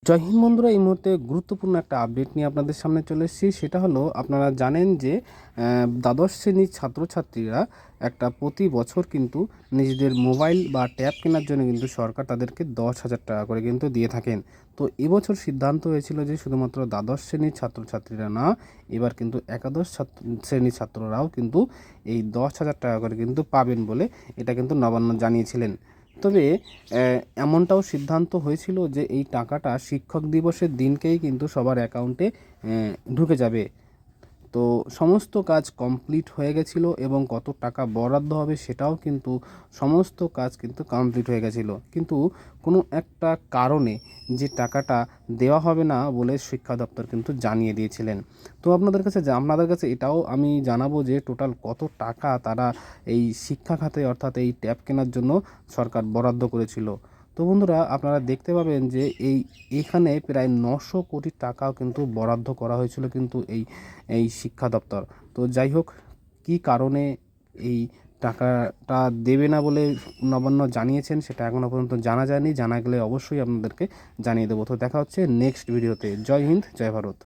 জয় হিন্দ বন্ধুরা, এই মুহূর্তে গুরুত্বপূর্ণ একটা আপডেট নিয়ে আপনাদের সামনে চলে এসেছি। সেটা হলো, আপনারা জানেন যে দ্বাদশ শ্রেণীর ছাত্রছাত্রীরা একটা প্রতি বছর কিন্তু নিজেদের মোবাইল বা ট্যাব কেনার জন্য কিন্তু সরকার তাদেরকে 10,000 টাকা করে কিন্তু দিয়ে থাকেন। তো এবছর সিদ্ধান্ত হয়েছিল যে শুধুমাত্র দ্বাদশ শ্রেণীর ছাত্রছাত্রীরা না, এবার কিন্তু একাদশ শ্রেণীর ছাত্ররাও কিন্তু এই 10,000 টাকা করে কিন্তু পাবেন বলে এটা কিন্তু নবান্ন জানিয়েছিলেন। তবে এমনটাও সিদ্ধান্ত হয়েছিল যে এই টাকাটা শিক্ষক দিবসের দিনকেই কিন্তু সবার অ্যাকাউন্টে ঢুকে যাবে। তো সমস্ত কাজ কমপ্লিট হয়ে গেছিলো এবং কত টাকা বরাদ্দ হবে সেটাও কিন্তু সমস্ত কাজ কিন্তু কমপ্লিট হয়ে গেছিলো, কিন্তু কোনো একটা কারণে যে টাকাটা দেওয়া হবে না বলে শিক্ষা দপ্তর কিন্তু জানিয়ে দিয়েছিলেন। তো আপনাদের কাছে এটাও আমি জানাবো যে টোটাল কত টাকা তারা এই শিক্ষা খাতে অর্থাৎ এই ট্যাব কেনার জন্য সরকার বরাদ্দ করেছিল। তো বন্ধুরা, আপনারা দেখতে পাবেন যে এইখানে প্রায় 900 কোটি টাকাও কিন্তু বরাদ্দ করা হয়েছিল কিন্তু এই শিক্ষা দপ্তর। তো যাই হোক, কী কারণে এই টাকাটা দেবে না বলে নবান্ন জানিয়েছেন সেটা এখনও পর্যন্ত জানা যায়নি। জানা গেলে অবশ্যই আপনাদেরকে জানিয়ে দেবো। তো দেখা হচ্ছে নেক্সট ভিডিওতে। জয় হিন্দ, জয় ভারত।